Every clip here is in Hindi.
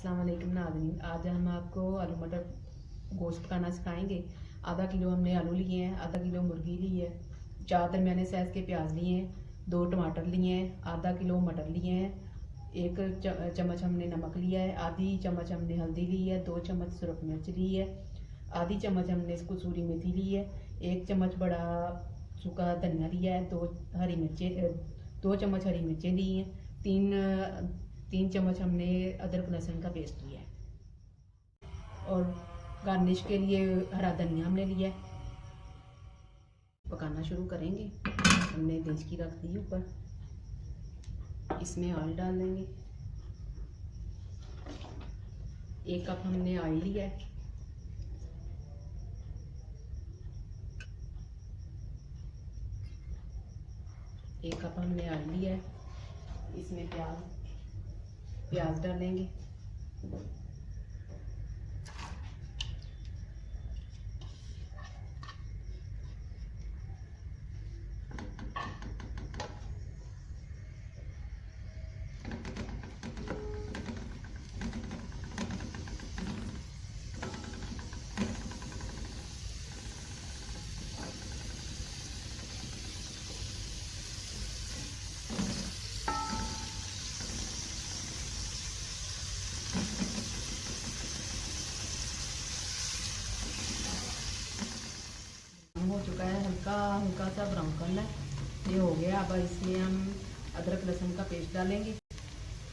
अस्सलाम वालेकुम नाज़रीन, आज हम आपको आलू मटर गोश्त पकाना सिखाएंगे। आधा किलो हमने आलू लिए हैं, आधा किलो मुर्गी ली है, 4 दरमियाने साइज़ के प्याज लिए हैं, 2 टमाटर लिए हैं, आधा किलो मटर लिए हैं, 1 चम्मच हमने नमक लिया है, आधी चम्मच हमने हल्दी ली है, 2 चम्मच सुरख मिर्च ली है, आधी चम्मच हमने कसूरी मेथी ली है, 1 चम्मच बड़ा सूखा धनिया लिया है, 2 चम्मच हरी मिर्चें ली हैं, 3 चम्मच हमने अदरक लहसुन का पेस्ट लिया है और गार्निश के लिए हरा धनिया हमने लिया है। पकाना शुरू करेंगे। हमने देचकी रख दी ऊपर, इसमें ऑयल डाल देंगे। 1 कप हमने ऑयल लिया है। एक कप हमने ऑयल लिया है। इसमें प्याज डालेंगे। हो चुका है, हल्का सा ब्राउन कलर ये हो गया। अब इसमें हम अदरक लहसुन का पेस्ट डालेंगे।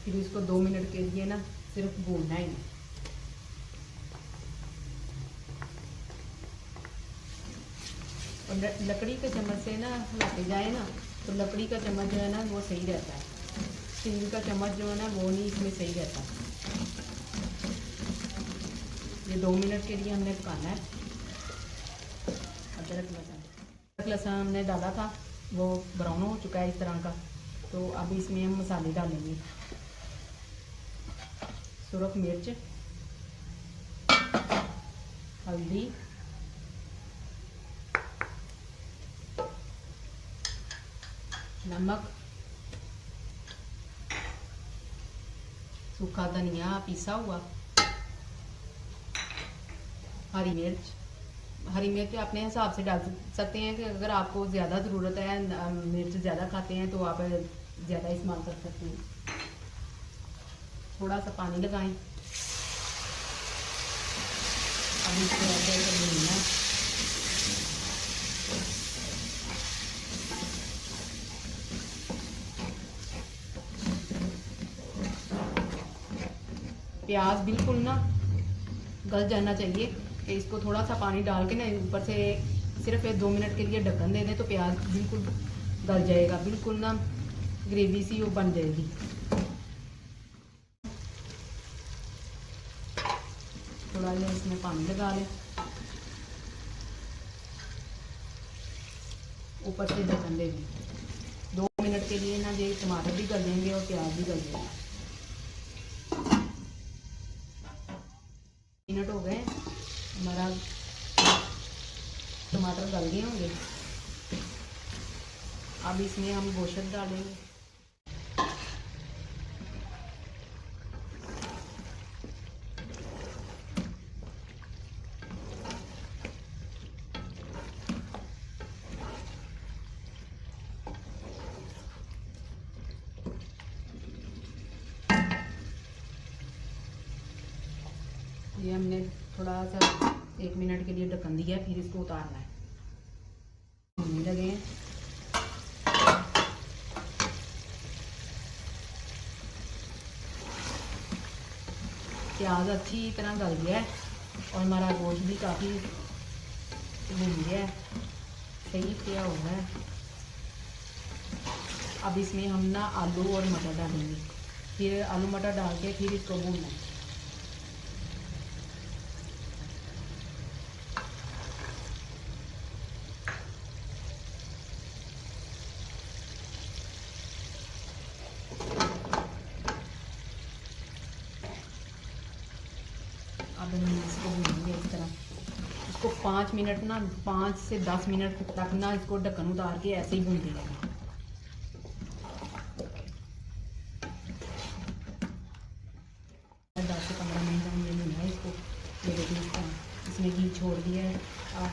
फिर इसको 2 मिनट के लिए ना सिर्फ भूनना ही है। और लकड़ी के चम्मच से ना हिलाते जाए ना तो लकड़ी का चम्मच जो है ना वो सही रहता है। स्टील का चम्मच जो है ना वो नहीं इसमें सही रहता। ये 2 मिनट के लिए हमने पकाना है। अदरक लहसुन हमने डाला था, वो ब्राउन हो चुका है इस तरह का। तो अब इसमें हम मसाले डालेंगे। सुरख मिर्च, हल्दी, नमक, सूखा धनिया पिसा हुआ, हरी मिर्च अपने हिसाब से डाल सकते हैं कि अगर आपको ज़्यादा ज़रूरत है, मिर्च ज़्यादा खाते हैं तो आप ज़्यादा इस्तेमाल कर सकते हैं। थोड़ा सा पानी लगाएं। अब इसको भूनना है। प्याज बिल्कुल ना गल जाना चाहिए कि इसको थोड़ा सा पानी डाल के ना ऊपर से सिर्फ 2 मिनट के लिए ढक्कन दे दें तो प्याज बिल्कुल गल जाएगा, बिल्कुल ना ग्रेवी सी वो बन जाएगी। थोड़ा ये इसमें पानी लगा लें, ऊपर से ढक्कन दे दें। 2 मिनट के लिए ना ये टमाटर भी गल जाएंगे और प्याज भी गल जाएगा। मिनट हो गए, हमारा टमाटर गल गए होंगे। अब इसमें हम गोश्त डालेंगे। ये हमने थोड़ा सा 1 मिनट के लिए ढक्कन दिया, फिर इसको उतारना है। भूनने लगे हैं। प्याज अच्छी तरह गल गया है और हमारा गोश्त भी काफ़ी भून गया है, सही किया हुआ है। अब इसमें हम ना आलू और मटर डालेंगे। फिर आलू मटर डाल के फिर इसको भूनना है। अब हम इसको भूनेंगे इस तरह। इसको 5 मिनट ना 5 से 10 मिनट तक ना इसको ढक्कन उतार के ऐसे ही भूनते रहेंगे। 10 से 15 इसमें घी छोड़ दिया है, आप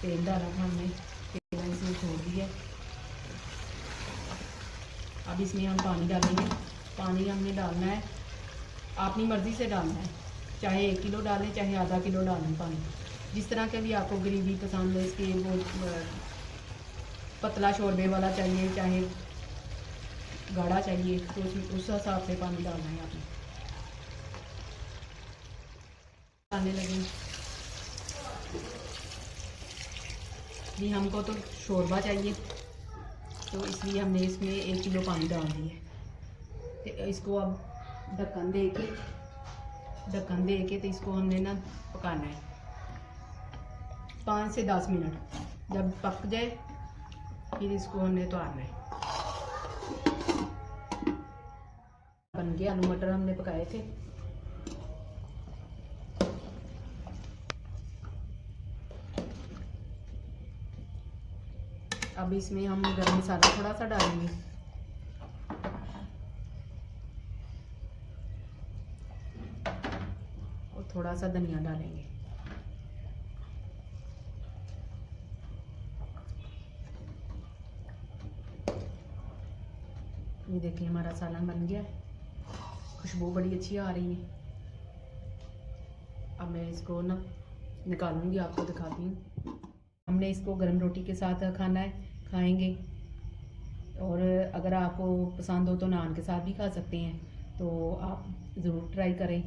तेल डाला था हमने, तेल इसमें छोड़ दिया है। अब इसमें हम पानी डालेंगे। पानी हमने डालना है अपनी मर्ज़ी से डालना है, चाहे 1 किलो डालें चाहे आधा किलो डालें पानी, जिस तरह के भी आपको ग्रेवी पसंद है। इसके वो पतला शोरबे वाला चाहिए चाहे गाढ़ा चाहिए, तो उस हिसाब से पानी डालना है आपने। डालने लगे जी, हमको तो शोरबा चाहिए, तो इसलिए हमने इसमें 1 किलो पानी डाल दिया। तो इसको अब ढक्कन दे के तो इसको हमने ना पकाना है 5 से 10 मिनट। जब पक जाए फिर इसको हमने उतारना है। बन गया, आलू मटर हमने पकाए थे। अब इसमें हम गरम मसाला थोड़ा सा डालेंगे, और थोड़ा सा धनिया डालेंगे। ये देखिए हमारा सालन बन गया, खुशबू बड़ी अच्छी आ रही है। अब मैं इसको ना निकालूंगी, आपको दिखाती हूँ। हमने इसको गर्म रोटी के साथ खाना है, खाएंगे, और अगर आपको पसंद हो तो नान के साथ भी खा सकते हैं। तो आप ज़रूर ट्राई करें।